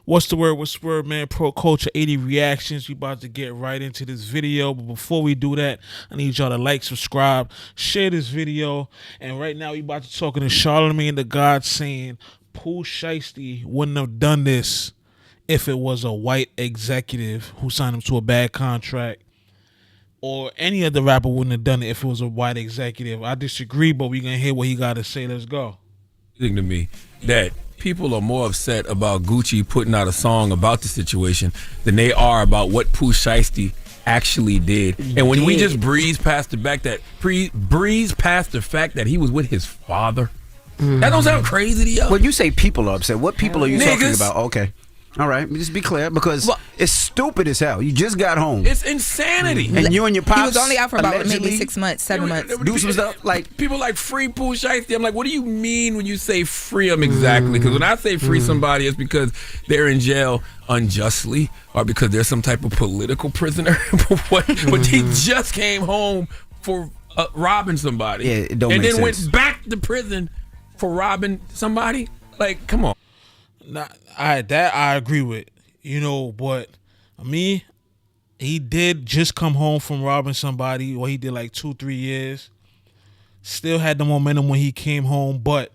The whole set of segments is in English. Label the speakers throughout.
Speaker 1: What's the word? What's the word, man? Pro Culture 80 reactions. We about to get right into this video. But before we do that, I need y'all to like, subscribe, share this video. And right now, we about to talk to Charlamagne Tha God saying Pooh Shiesty wouldn't have done this if it was a white executive who signed him to a bad contract. Or any other rapper wouldn't have done it if it was a white executive. I disagree, but we're going to hear what he got to say. Let's go.
Speaker 2: To me that people are more upset about Gucci putting out a song about the situation than they are about what Pooh Shiesty actually did. And when we just breeze past the fact that he was with his father, that don't sound crazy to y'all.
Speaker 3: When you say people are upset, what people are you talking about? Okay. All right, just be clear, because it's stupid as hell. You just got home.
Speaker 2: It's insanity.
Speaker 3: And you and your pops,
Speaker 4: he was only out for about maybe 6 months, 7 months.
Speaker 3: Do some stuff like
Speaker 2: people like free Pooh Shiesty. I'm like, what do you mean when you say free him exactly? Because when I say free somebody, it's because they're in jail unjustly or because they're some type of political prisoner. But he just came home for robbing somebody,
Speaker 3: it don't
Speaker 2: and
Speaker 3: make
Speaker 2: then
Speaker 3: sense.
Speaker 2: went back to prison for robbing somebody. Like, come on.
Speaker 1: That I agree with, but me, he did just come home from robbing somebody, or he did like 2-3 years. Still had the momentum when he came home, but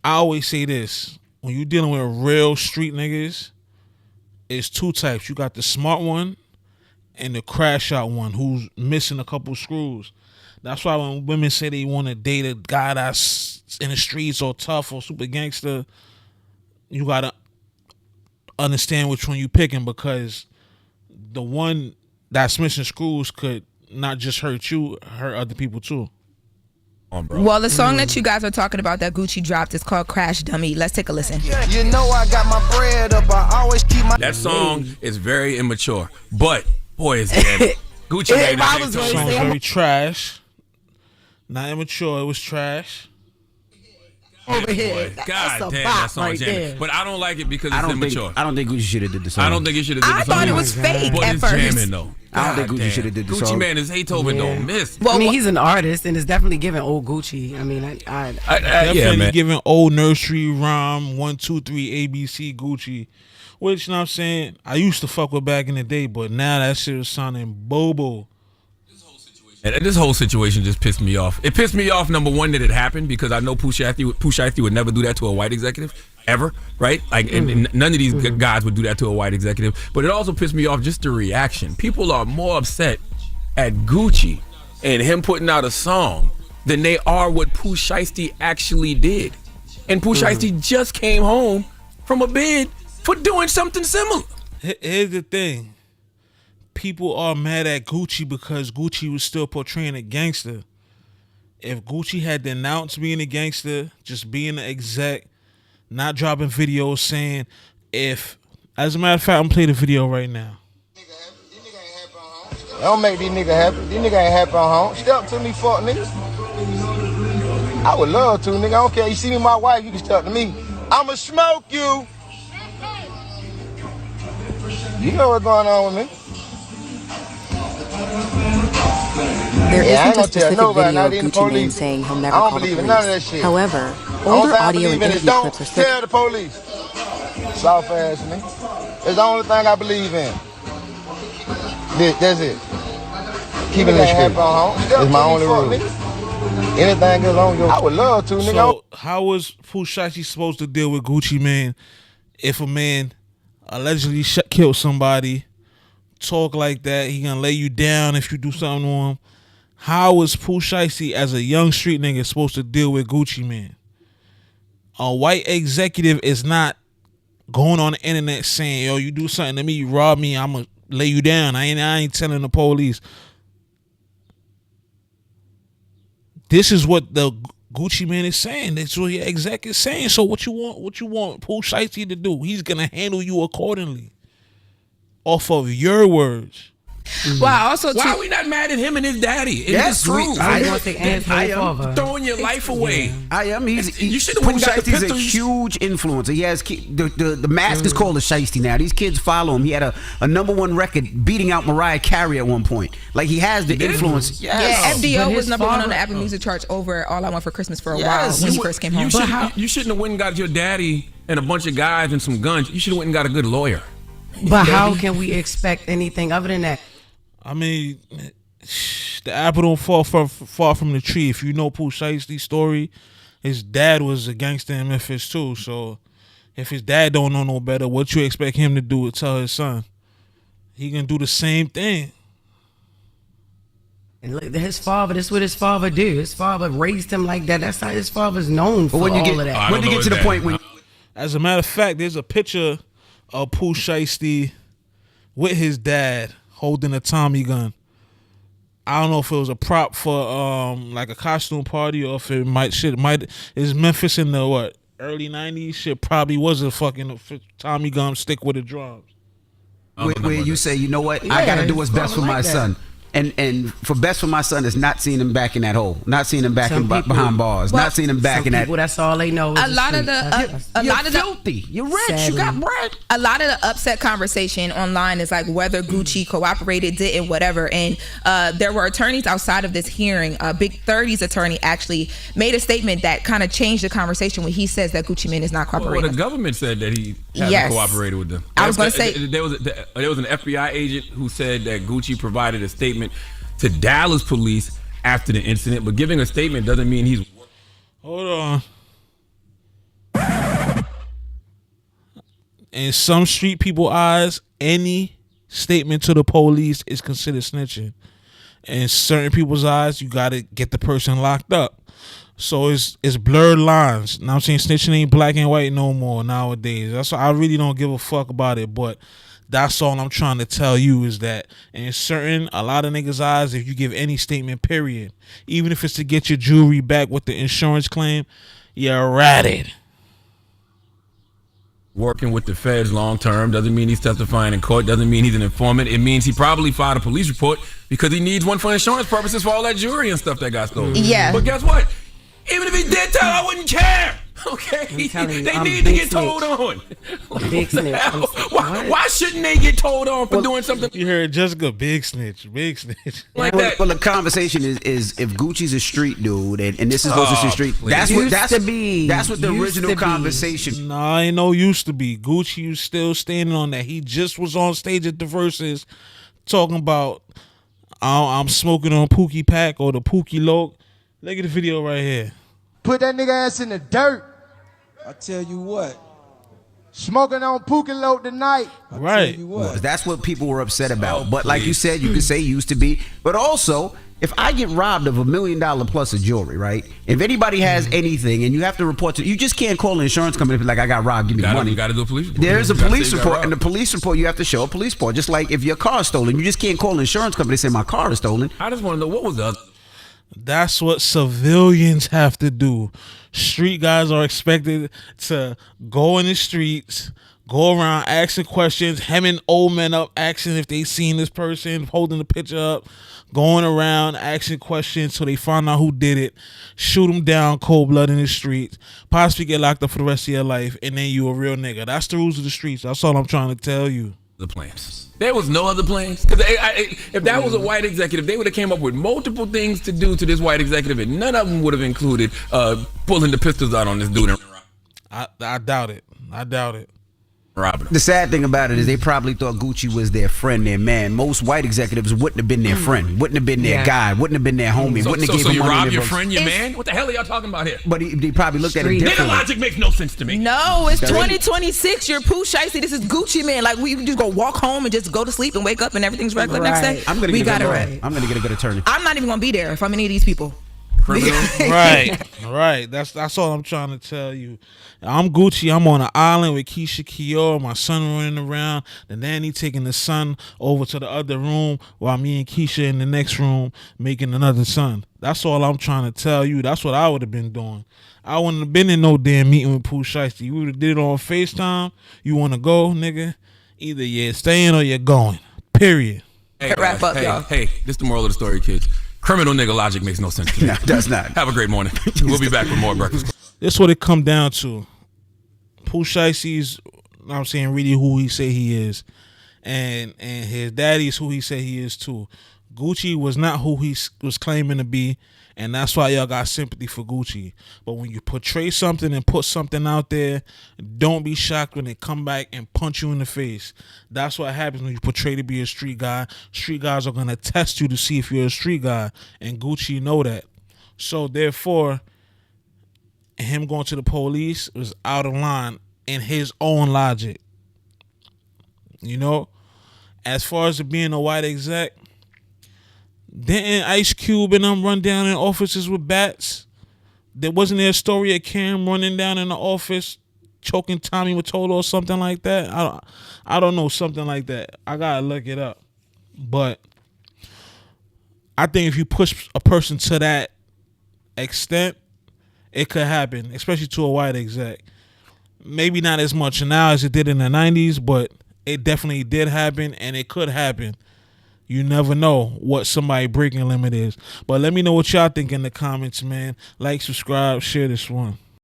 Speaker 1: I always say this: when you're dealing with real street niggas, it's two types. You got the smart one and the crash out one who's missing a couple screws. That's why when women say they want to date a guy that's in the streets or tough or super gangster, you got to understand which one you picking, because the one that's missing screws could not just hurt you, hurt other people too.
Speaker 4: Well, the song that you guys are talking about that Gucci dropped is called Crash Dummy. Let's take a listen.
Speaker 5: You know I got my bread up. I always keep my...
Speaker 2: That song is very immature, but boy, is it Gucci made that
Speaker 1: The song is very trash. Not immature, it was trash.
Speaker 6: Over here.
Speaker 2: God damn, that song jamming. But I don't like it because it's immature.
Speaker 3: I don't think Gucci should have did the song.
Speaker 2: I don't think he should have did the
Speaker 4: I
Speaker 2: song.
Speaker 4: thought it was fake
Speaker 2: but
Speaker 4: at
Speaker 2: it's
Speaker 4: first.
Speaker 2: jamming though.
Speaker 3: I don't think Gucci should have did the
Speaker 2: Gucci
Speaker 3: song.
Speaker 2: man, his Beethoven don't miss.
Speaker 6: I mean, he's an artist and it's definitely giving old Gucci. I mean,
Speaker 1: Definitely giving old nursery rhyme 1, 2, 3 ABC Gucci, which, you know what I'm saying, I used to fuck with back in the day, but now that shit is sounding bobo.
Speaker 2: And this whole situation just pissed me off. It pissed me off, number one, that it happened, because I know Pooh Shiesty would never do that to a white executive, ever, right? Like, and none of these guys would do that to a white executive. But it also pissed me off just the reaction. People are more upset at Gucci and him putting out a song than they are what Pooh Shiesty actually did. And Pooh Shiesty just came home from a bid for doing something similar.
Speaker 1: Here's the thing. People are mad at Gucci because Gucci was still portraying a gangster. If Gucci had denounced being a gangster, just being an exec, not dropping videos saying, as a matter of fact, I'm playing the video right now.
Speaker 5: Don't make these niggas happy. These niggas ain't happy on home. Step to me, fuck niggas. I would love to, nigga. I don't care. You see me, my wife, you can step to me. I'ma smoke you. You know what's going on with me.
Speaker 7: There
Speaker 5: I ain't
Speaker 7: isn't a
Speaker 5: gonna tell
Speaker 7: specific
Speaker 5: nobody,
Speaker 7: video
Speaker 5: not
Speaker 7: of
Speaker 5: even
Speaker 7: Gucci Mane
Speaker 5: police.
Speaker 7: saying he'll
Speaker 5: I
Speaker 7: never
Speaker 5: don't
Speaker 7: call the
Speaker 5: believe in none of that
Speaker 7: police.
Speaker 5: shit.
Speaker 7: However,
Speaker 5: Only
Speaker 7: older
Speaker 5: thing I
Speaker 7: audio and
Speaker 5: believe in is
Speaker 7: interview
Speaker 5: don't
Speaker 7: clips are still...
Speaker 5: tell the police. Soft ass nigga. It's the only thing I believe in. That's it. Keeping it straight. It's my only rule. Anything goes on, I would love to, nigga.
Speaker 1: So how was Pooh Shiesty supposed to deal with Gucci Mane if a man allegedly killed somebody, talk like that, he gonna lay you down if you do something to him? How was Pooh Shiesty as a young street nigga supposed to deal with Gucci Mane? A white executive is not going on the internet saying, yo, you do something to me, you rob me, I'ma lay you down. I ain't telling the police. This is what the Gucci Mane is saying. That's what your exec is saying. So what you want Pooh Shiesty to do? He's gonna handle you accordingly, off of your words.
Speaker 4: Well, also
Speaker 2: why are we not mad at him and his daddy?
Speaker 3: That's
Speaker 2: true.
Speaker 6: I want to answer
Speaker 3: I
Speaker 6: your
Speaker 3: am
Speaker 6: father.
Speaker 2: Throwing your life away.
Speaker 3: I am.
Speaker 2: You should have
Speaker 3: Pooh
Speaker 2: went and got the
Speaker 3: Shiesty's a
Speaker 2: pistol.
Speaker 3: huge influencer. He has the mask is called a Shiesty now. These kids follow him. He had a #1 record beating out Mariah Carey at one point. Like, he has the influence. Yes.
Speaker 4: Yeah, FDO
Speaker 6: But
Speaker 4: was
Speaker 6: his
Speaker 4: #1 on the
Speaker 6: father-
Speaker 4: Apple Music charts over All I Want for Christmas for a
Speaker 3: Yes.
Speaker 4: while when he first came home.
Speaker 2: You shouldn't have went and got your daddy and a bunch of guys and some guns, you should have went and got a good lawyer.
Speaker 6: But how can we expect anything other than that?
Speaker 1: I mean, the apple don't fall far from the tree. If you know Pooh Shiesty's story, his dad was a gangster in Memphis too. So if his dad don't know no better, what you expect him to do is tell his son? He can do the same thing.
Speaker 6: And look, his father, this is what his father did. His father raised him like that. That's how his father's known for
Speaker 3: But when you
Speaker 6: all
Speaker 3: get,
Speaker 6: of that.
Speaker 3: when you get to the point when
Speaker 1: As a matter of fact, there's a picture of Pooh Shiesty with his dad holding a Tommy gun. I don't know if it was a prop for like a costume party or if it might is Memphis in the early 90s? Shit probably was a fucking Tommy gun stick with the drums.
Speaker 3: where you say, you know what, I gotta do what's best for my son. And for best for my son is not seeing him back in that hole, not seeing him back behind bars, not seeing him back in that.
Speaker 6: That's all they know.
Speaker 4: A lot of the
Speaker 3: Filthy. You're rich.
Speaker 6: Sadly.
Speaker 3: You got bread.
Speaker 4: A lot of the upset conversation online is like whether Gucci cooperated, didn't, whatever. And there were attorneys outside of this hearing. Big 30's attorney actually made a statement that kind of changed the conversation when he says that Gucci Mane is not cooperating.
Speaker 2: Well, the government said that he hasn't cooperated with them.
Speaker 4: I was going to say
Speaker 2: there was an FBI agent who said that Gucci provided a statement to Dallas police after the incident, but giving a statement doesn't mean he's.
Speaker 1: Hold on. In some street people eyes, any statement to the police is considered snitching. In certain people's eyes, you gotta get the person locked up. So it's blurred lines. Now I'm saying snitching ain't black and white no more nowadays. That's why I really don't give a fuck about it. But that's all I'm trying to tell you is that in a lot of niggas' eyes, if you give any statement, period, even if it's to get your jewelry back with the insurance claim, you're ratted.
Speaker 2: Working with the feds long term doesn't mean he's testifying in court, doesn't mean he's an informant. It means he probably filed a police report because he needs one for insurance purposes for all that jewelry and stuff that got stolen.
Speaker 4: Yeah.
Speaker 2: But guess what? Even if he did tell, I wouldn't care. Okay, they need to get told on.
Speaker 6: Big snitch.
Speaker 2: Why shouldn't they get told on for doing something?
Speaker 1: You heard Jessica, big snitch
Speaker 2: like that?
Speaker 3: Well, the conversation is if Gucci's a street dude and this is supposed to be street. That's what the original conversation.
Speaker 1: Nah, ain't no used to be. Gucci was still standing on that. He just was on stage at the Versus talking about I'm smoking on Pookie Pack or the Pookie Loke. Look at the video right here.
Speaker 5: Put that nigga ass in the dirt.
Speaker 8: I tell you what.
Speaker 5: Smoking on Pookie Loke tonight.
Speaker 1: Right.
Speaker 3: That's what people were upset about. But like you said, you could say used to be. But also, if I get robbed of $1 million plus of jewelry, right? If anybody has anything and you have to report to, you just can't call an insurance company and be like, I got robbed, give me money.
Speaker 2: You got to do a police report.
Speaker 3: There's a police report, and the police report, you have to show a police report. Just like if your car's stolen, you just can't call an insurance company and say my car is stolen.
Speaker 2: I just want to know what was the other.
Speaker 1: That's what civilians have to do. Street guys are expected to go in the streets, go around asking questions, hemming old men up, asking if they seen this person, holding the picture up, going around asking questions till they find out who did it, shoot them down cold blood in the streets, possibly get locked up for the rest of your life, and then you a real nigga. That's the rules of the streets. That's all I'm trying to tell you.
Speaker 2: The plans. There was no other plans. Because if that was a white executive, they would have came up with multiple things to do to this white executive, and none of them would have included pulling the pistols out on this dude.
Speaker 1: I doubt it. I doubt it.
Speaker 2: Robbing him.
Speaker 3: The sad thing about it is they probably thought Gucci was their friend, their man. Most white executives wouldn't have been their friend, wouldn't have been their guy, wouldn't have been their homie, wouldn't have given
Speaker 2: him money. So you rob your
Speaker 3: books.
Speaker 2: friend, your man? What the hell are y'all talking about here?
Speaker 3: But he probably looked at it differently.
Speaker 2: Nigga logic makes no sense to me.
Speaker 4: No, it's 2026. You're Pooh Shiesty. This is Gucci Mane. Like we just go walk home and just go to sleep and wake up and everything's regular next day.
Speaker 3: I'm gonna get a good attorney.
Speaker 4: I'm not even gonna be there if I'm any of these people.
Speaker 1: Right. That's all I'm trying to tell you. I'm Gucci. I'm on an island with Keisha Kior, my son running around, the nanny taking the son over to the other room while me and Keisha in the next room making another son. That's all I'm trying to tell you. That's what I would have been doing. I wouldn't have been in no damn meeting with Pooh Shiesty. You would have did it on FaceTime. You want to go, nigga? Either you're staying or you're going. Period.
Speaker 2: Hey,
Speaker 4: wrap up, y'all.
Speaker 2: Hey, this is the moral of the story, kids. Criminal nigga logic makes no sense to me.
Speaker 3: No, it does not.
Speaker 2: Have a great morning. We'll be back with more breakfast.
Speaker 1: This is what it come down to. Pooh Shiesty's, I'm saying, really who he say he is, and his daddy's who he say he is too. Gucci was not who he was claiming to be, and that's why y'all got sympathy for Gucci. But when you portray something and put something out there, don't be shocked when they come back and punch you in the face. That's what happens when you portray to be a street guy. Street guys are gonna test you to see if you're a street guy, and Gucci know that. So therefore, him going to the police was out of line in his own logic. You know, as far as it being a white exec, didn't Ice Cube and them run down in offices with bats? Wasn't there a story of Cam running down in the office, choking Tommy Mottola or something like that? I don't know, something like that. I gotta look it up. But I think if you push a person to that extent, it could happen, especially to a white exec. Maybe not as much now as it did in the 90s, but it definitely did happen, and it could happen. You never know what somebody breaking limit is. But let me know what y'all think in the comments, man. Like, subscribe, share this one.